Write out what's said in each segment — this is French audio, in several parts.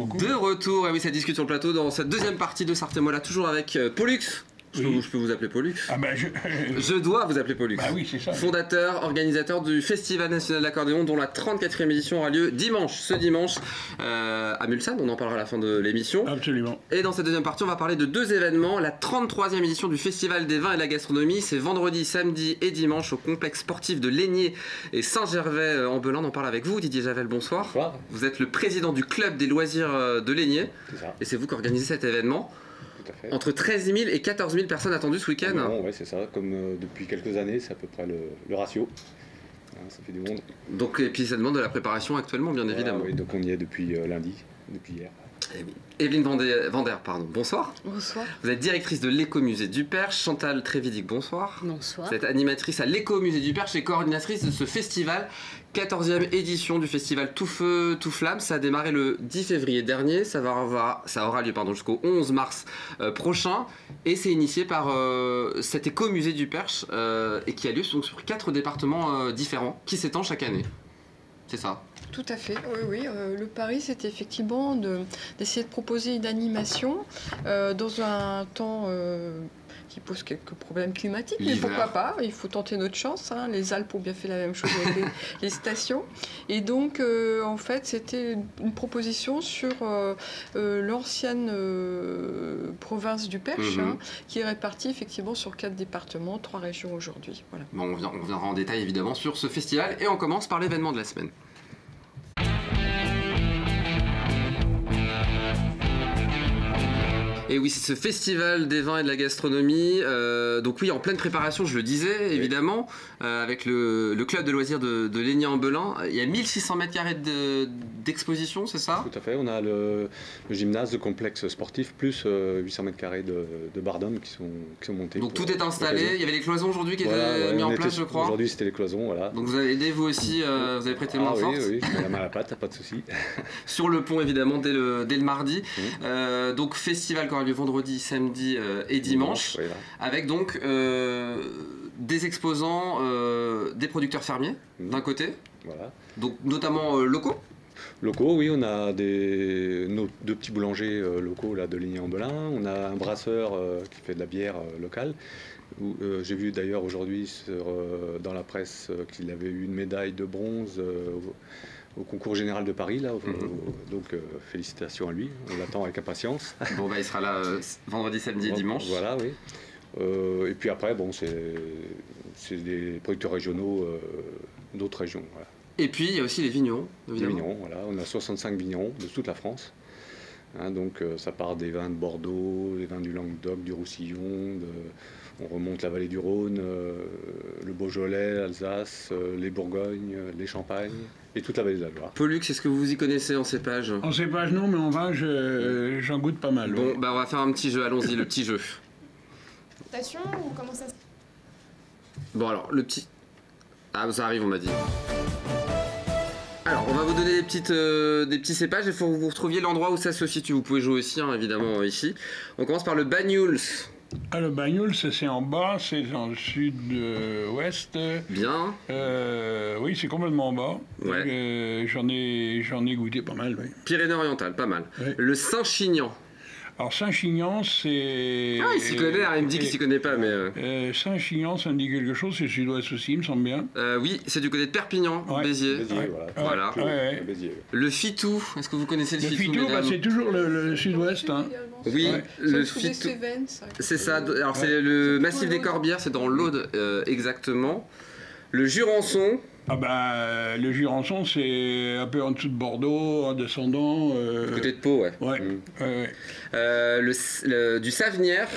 beaucoup. De retour, et oui, ça discute sur le plateau dans cette deuxième partie de Sarthe-et-moi toujours avec Pollux. Je peux vous appeler Pollux. Ah ben je dois vous appeler Pollux. Bah oui, c'est ça. Fondateur, organisateur du Festival National d'Accordéon, dont la 34e édition aura lieu ce dimanche, à Mulsanne. On en parlera à la fin de l'émission. Absolument. Et dans cette deuxième partie, on va parler de deux événements. La 33e édition du Festival des vins et de la gastronomie, c'est vendredi, samedi et dimanche au complexe sportif de Lénier et Saint-Gervais en Belin. On en parle avec vous, Didier Javel, bonsoir. Bonsoir. Vous êtes le président du club des loisirs de Lénier. C'est ça. Et c'est vous qui organisez cet événement. Tout à fait. Entre 13 000 et 14 000 personnes attendues ce week-end. Oui, c'est ça. Comme depuis quelques années, c'est à peu près le ratio. Hein, ça fait du monde. Donc, et puis ça demande de la préparation actuellement, bien évidemment. Oui, donc on y est depuis lundi, depuis hier. Eh oui. Evelyne Vander, pardon. Bonsoir. Bonsoir. Vous êtes directrice de l'écomusée du Perche. Chantal Trévidic, bonsoir. Bonsoir. Vous êtes animatrice à l'écomusée du Perche et coordinatrice de ce festival. 14e édition du festival Tout Feu, Tout Flamme. Ça a démarré le 10 février dernier. Ça aura lieu jusqu'au 11 mars prochain. Et c'est initié par cet écomusée du Perche et qui a lieu donc, sur 4 départements différents qui s'étend chaque année. C'est ça. Tout à fait, oui. Le pari, c'était effectivement d'essayer de proposer une animation dans un temps qui pose quelques problèmes climatiques, mais pourquoi pas, il faut tenter notre chance. Hein. Les Alpes ont bien fait la même chose avec les stations. Et donc, en fait, c'était une proposition sur l'ancienne province du Perche, qui est répartie effectivement sur 4 départements, 3 régions aujourd'hui. Voilà. Bon, on reviendra en détail évidemment sur ce festival et on commence par l'événement de la semaine. Et oui, c'est ce festival des vins et de la gastronomie. Donc oui, en pleine préparation, je le disais, évidemment, avec le club de loisirs de Lénier en Belin. Il y a 1600 mètres carrés d'exposition, c'est ça? Tout à fait. On a le gymnase, le complexe sportif, plus 800 mètres carrés de barres d'hommes qui sont montés. Donc tout est installé. Il y avait les cloisons aujourd'hui qui étaient mis en place, je crois. Aujourd'hui, c'était les cloisons, voilà. Donc vous avez aidé, vous aussi, vous avez prêté main forte. Oui, je mets la main à la pâte, pas de souci. Sur le pont, évidemment, dès le mardi. Donc festival qui aura lieu vendredi, samedi et dimanche, avec donc des exposants, des producteurs fermiers d'un côté, donc notamment locaux. Locaux, oui, on a nos 2 petits boulangers locaux là, de Lénier en Belin, on a un brasseur qui fait de la bière locale. J'ai vu d'ailleurs aujourd'hui dans la presse qu'il avait eu une médaille de bronze au concours général de Paris, là, donc félicitations à lui, on l'attend avec impatience. Bon, il sera là vendredi, samedi et dimanche. Voilà, oui. Et puis après, bon, c'est des producteurs régionaux d'autres régions. Voilà. Et puis il y a aussi les vignerons, évidemment. Les vignerons, voilà. On a 65 vignerons de toute la France. Hein, donc ça part des vins de Bordeaux, des vins du Languedoc, du Roussillon, on remonte la vallée du Rhône, le Beaujolais, l'Alsace, les Bourgognes, les Champagnes et toute la vallée de la Loire. Pollux, est-ce que vous vous y connaissez en cépages? En cépage non, mais en vin, j'en goûte pas mal. Bon, on va faire un petit jeu, allons-y, le petit jeu. Station ou comment ça se... Bon alors, le petit... Ah, ça arrive, on m'a dit. Alors, on va vous donner des petits cépages, il faut que vous retrouviez l'endroit où ça se situe. Vous pouvez jouer aussi, hein, évidemment, ici. On commence par le Banyuls. Ah, le Banyuls, c'est en bas, c'est dans le sud-ouest. Bien. Oui, c'est complètement en bas. Ouais. J'en ai goûté pas mal, oui. Pyrénées-Orientales, pas mal. Ouais. Le Saint-Chinian. Alors Saint-Chinian, c'est... Ah, il s'y connaît, il me dit qu'il s'y connaît pas, mais... Saint-Chinian, ça me dit quelque chose, c'est sud-ouest aussi, il me semble bien. Oui, c'est du côté de Perpignan, Béziers. Béziers, voilà. Béziers. Le Fitou, est-ce que vous connaissez le Fitou? Le Fitou, c'est toujours le sud-ouest. Hein. Oui, le Fitou. C'est ça, alors c'est le massif des Corbières, c'est dans l'Aude, exactement. Le Jurançon. Ah bah, le Jurançon, c'est un peu en dessous de Bordeaux, en descendant... Côté de Pau, ouais. Du Savenière.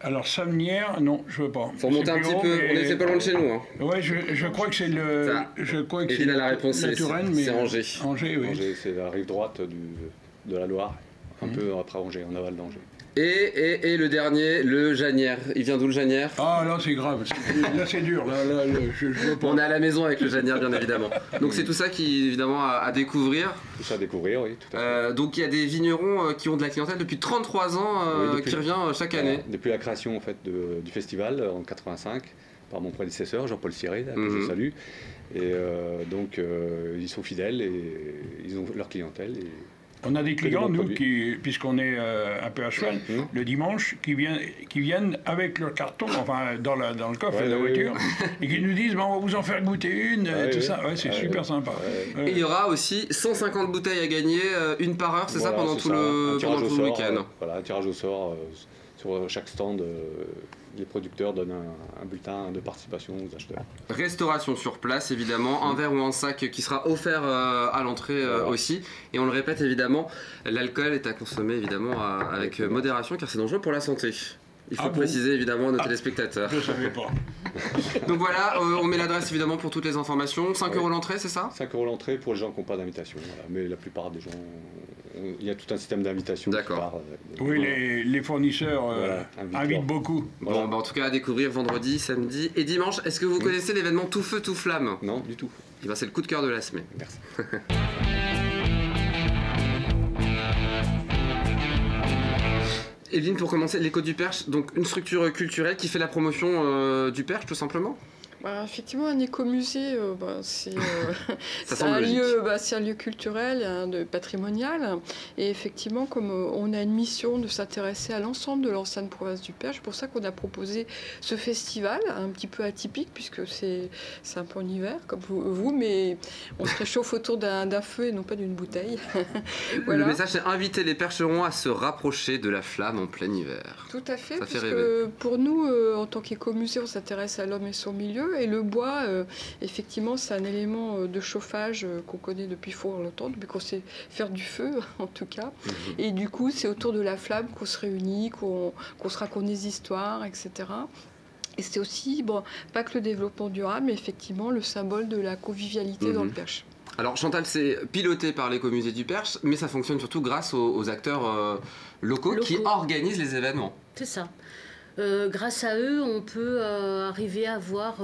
Alors, Savenière, non, je veux pas. Faut remonter un petit peu, c'est pas loin de chez nous. Hein. Ouais, je crois que c'est le... Je crois que c'est la réponse, c'est Angers. Angers, oui. Angers, c'est la rive droite de la Loire, un peu après Angers, en aval d'Angers. Et le dernier, le Janière. Il vient d'où le Janière? Ah, là c'est grave, là c'est dur, je veux pas. On est à la maison avec le Janière, bien évidemment. Donc c'est tout ça qui, évidemment, à découvrir. Tout ça à découvrir, oui, tout à fait. Donc il y a des vignerons qui ont de la clientèle depuis 33 ans, qui revient chaque année. Depuis la création en fait, du festival en 85, par mon prédécesseur, Jean-Paul Siré, que je salue. Et donc ils sont fidèles et ils ont leur clientèle. On a des clients, nous, puisqu'on est un peu à cheval, le dimanche, qui viennent avec leur carton, enfin dans le coffre de la voiture, et qui nous disent on va vous en faire goûter une, tout ça. Ouais, c'est super sympa. Et il y aura aussi 150 bouteilles à gagner, une par heure, c'est ça, pendant tout le week-end. Voilà, un tirage au sort sur chaque stand. Les producteurs donnent un bulletin de participation aux acheteurs. Restauration sur place, évidemment, un verre ou un sac qui sera offert à l'entrée aussi. Et on le répète, évidemment, l'alcool est à consommer évidemment avec modération car c'est dangereux pour la santé. Il faut préciser évidemment à nos téléspectateurs. Je ne savais pas. Donc voilà, on met l'adresse évidemment pour toutes les informations. 5 € l'entrée, c'est ça? 5 € l'entrée pour les gens qui n'ont pas d'invitation. Voilà. Mais la plupart des gens, il y a tout un système d'invitation. D'accord. Oui, les fournisseurs invitent beaucoup. Voilà. Bon, en tout cas à découvrir vendredi, samedi et dimanche. Est-ce que vous connaissez l'événement Tout Feu, Tout Flamme? Non, du tout. C'est le coup de cœur de la semaine. Merci. Evelyne, pour commencer, l'Écho du Perche, donc une structure culturelle qui fait la promotion du Perche tout simplement? Effectivement, un écomusée, c'est un lieu culturel, patrimonial. Et effectivement, comme on a une mission de s'intéresser à l'ensemble de l'ancienne province du Perche, c'est pour ça qu'on a proposé ce festival, un petit peu atypique, puisque c'est un peu en hiver, comme vous, mais on se réchauffe autour d'un feu et non pas d'une bouteille. Voilà. Le message, c'est inviter les percherons à se rapprocher de la flamme en plein hiver. Tout à fait, ça parce fait rêver. que pour nous, en tant qu'écomusée, on s'intéresse à l'homme et son milieu. Et le bois, effectivement, c'est un élément de chauffage qu'on connaît depuis fort longtemps, depuis qu'on sait faire du feu, en tout cas. Et du coup, c'est autour de la flamme qu'on se réunit, qu'on se raconte des histoires, etc. Et c'est aussi, pas que le développement durable, mais effectivement le symbole de la convivialité dans le Perche. Alors Chantal, c'est piloté par l'Écomusée du Perche, mais ça fonctionne surtout grâce aux acteurs locaux qui organisent les événements. C'est ça. Grâce à eux, on peut arriver à avoir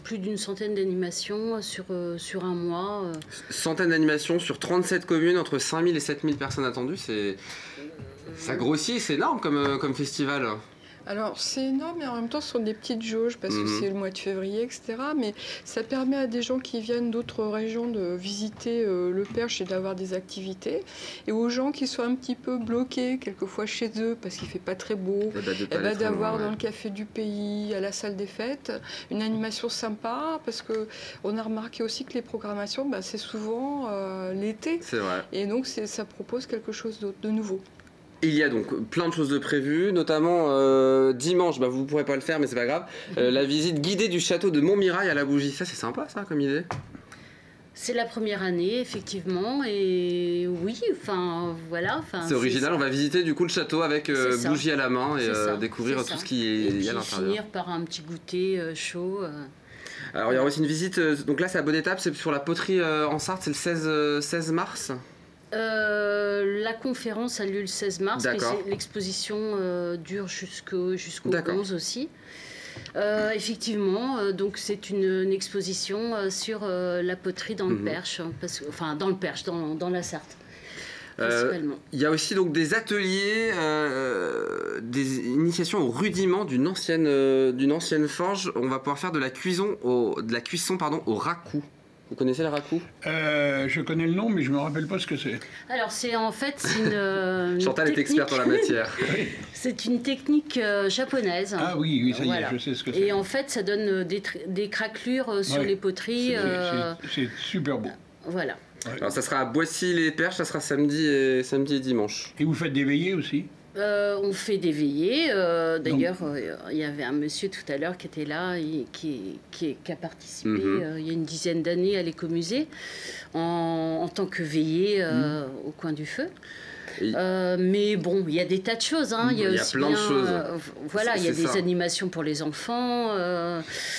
plus d'une centaine d'animations sur un mois. Centaines d'animations sur 37 communes, entre 5000 et 7000 personnes attendues. Ça grossit, c'est énorme comme festival. Alors c'est énorme, mais en même temps ce sont des petites jauges parce que c'est le mois de février, etc. Mais ça permet à des gens qui viennent d'autres régions de visiter le Perche et d'avoir des activités. Et aux gens qui sont un petit peu bloqués quelquefois chez eux parce qu'il ne fait pas très beau, d'avoir dans le café du pays, à la salle des fêtes, une animation sympa parce qu'on a remarqué aussi que les programmations, c'est souvent l'été. C'est vrai. Et donc ça propose quelque chose de nouveau. Il y a donc plein de choses de prévues, notamment dimanche, vous ne pourrez pas le faire mais c'est pas grave, la visite guidée du château de Montmirail à la Bougie. Ça c'est sympa ça comme idée. C'est la première année effectivement et oui, voilà. C'est original, on va visiter du coup le château avec bougie à la main et découvrir tout ce qui est à l'intérieur. Et finir par un petit goûter chaud. Alors il y aura aussi une visite, donc là c'est à bonne étape, c'est sur la poterie en Sarthe, c'est le 16 mars. La conférence a lieu le 16 mars, mais l'exposition dure jusqu'au 11 aussi. Effectivement, donc c'est une exposition sur la poterie dans le Perche, dans le Perche, dans la Sarthe. Il y a aussi donc des ateliers, des initiations au rudiment d'une ancienne forge. On va pouvoir faire de la cuisson au raku. Vous connaissez le raku? Je connais le nom, mais je ne me rappelle pas ce que c'est. Alors, c'est en fait une Chantal est experte en la matière. C'est une technique japonaise. Ah oui, ça y est, je sais ce que c'est. Et en fait, ça donne des craquelures sur les poteries. C'est super beau. Voilà. Alors, ça sera à Boissy-les-Perches, ça sera samedi et dimanche. Et vous faites des veillées aussi? On fait des veillées. D'ailleurs, il y avait un monsieur tout à l'heure qui était là et qui a participé il y a une dizaine d'années à l'Écomusée en tant que veillé au coin du feu. Mais bon, il y a des tas de choses. Il y a aussi plein de choses. Voilà, il y a des animations pour les enfants.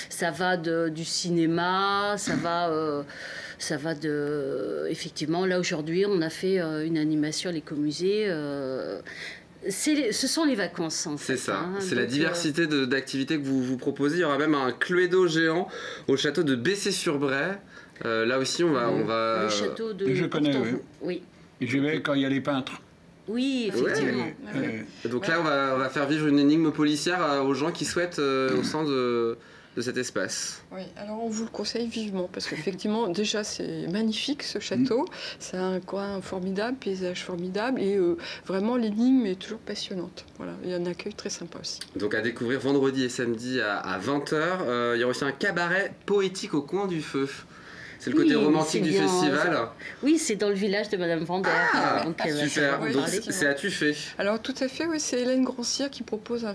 Ça va du cinéma, ça va de... Effectivement, là aujourd'hui, on a fait une animation à l'Écomusée. Ce sont les vacances en fait. C'est ça, c'est la diversité d'activités que vous proposez. Il y aura même un cluedo géant au château de Bessé-sur-Bray. Là aussi, on va... Le château de... Je connais, oui. Et j'y vais quand il y a les peintres. Oui, effectivement. Donc là, on va faire vivre une énigme policière aux gens qui souhaitent, au sein de de cet espace. Oui, alors on vous le conseille vivement parce qu'effectivement, déjà c'est magnifique ce château, c'est un coin formidable, paysage formidable et vraiment l'énigme est toujours passionnante. Voilà, il y a un accueil très sympa aussi. Donc à découvrir vendredi et samedi à 20h. Il y aura aussi un cabaret poétique au coin du feu. C'est le côté romantique du festival. Oui, c'est dans le village de Madame Vander. Donc, super, donc c'est à Tuffet. Alors tout à fait, oui, c'est Hélène Grandcir qui propose un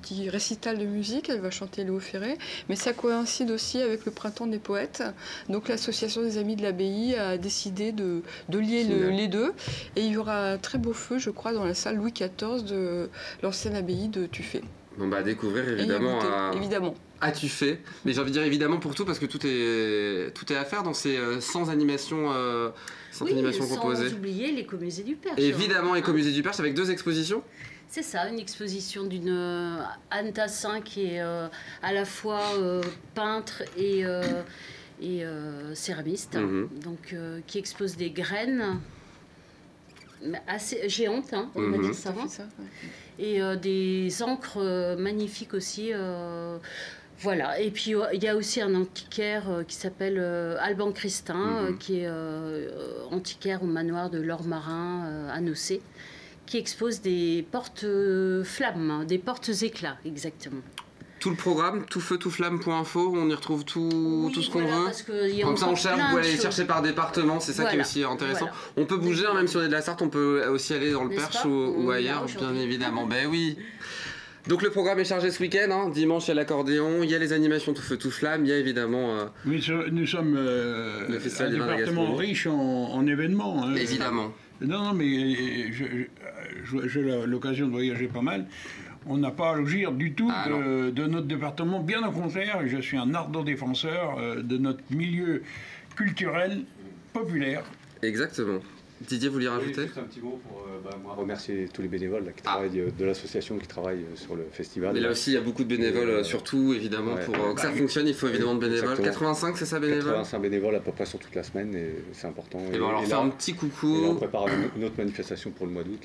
petit récital de musique, elle va chanter Léo Ferré, mais ça coïncide aussi avec le Printemps des Poètes. Donc l'association des Amis de l'Abbaye a décidé de lier les deux. Et il y aura un très beau feu, je crois, dans la salle Louis XIV de l'ancienne abbaye de Tuffet. Bon bah à découvrir évidemment. Évidemment. À Tuffet, mais j'ai envie de dire évidemment pour tout parce que tout est à faire dans ces 100 animations, proposées. Sans oublier l'écomusée du Perche. Évidemment, l'écomusée du Perche avec 2 expositions. C'est ça, une exposition d'une Anne Tassin qui est à la fois peintre et céramiste, donc qui expose des graines assez géantes, hein, on va dire ça. Et des encres magnifiques aussi. Voilà, et puis il y a aussi un antiquaire qui s'appelle Alban Christin, qui est antiquaire au manoir de l'Or Marin à Nocé, qui expose des portes-flammes, des portes-éclats, exactement. nous sommes un département riche en événements. Hein. Évidemment. Non, mais j'ai l'occasion de voyager pas mal. On n'a pas à rougir du tout de notre département, bien au contraire, je suis un ardent défenseur de notre milieu culturel populaire. Exactement. Didier, vous voulez rajouter ? Juste un petit mot pour moi remercier tous les bénévoles là, qui travaillent, de l'association qui travaillent sur le festival. Mais là aussi, il y a beaucoup de bénévoles, surtout évidemment, pour que ça fonctionne, il faut évidemment de bénévoles. Exactement. 85, c'est ça, bénévoles ? 85 bénévoles à peu près sur toute la semaine, et c'est important. Et on leur fait un petit coucou. Et là, on prépare une autre manifestation pour le mois d'août,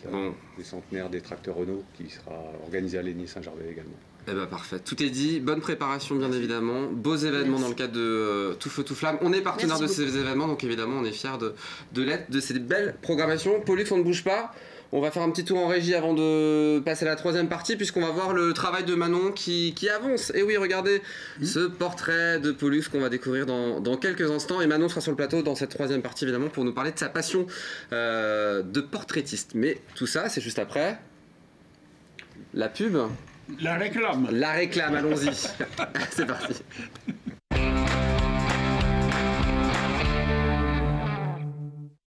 les centenaires des tracteurs Renault, qui sera organisée à Légny-Saint-Gervais également. Eh ben parfait, tout est dit, bonne préparation bien évidemment, beaux événements dans le cadre de Tout Feu Tout Flamme. On est partenaire de ces événements, donc évidemment on est fiers de l'être, de ces belles programmations. Pollux, on ne bouge pas, on va faire un petit tour en régie avant de passer à la troisième partie, puisqu'on va voir le travail de Manon qui avance. Et oui, regardez ce portrait de Pollux qu'on va découvrir dans quelques instants, et Manon sera sur le plateau dans cette troisième partie évidemment pour nous parler de sa passion de portraitiste. Mais tout ça, c'est juste après la pub. La réclame. La réclame, allons-y. C'est parti.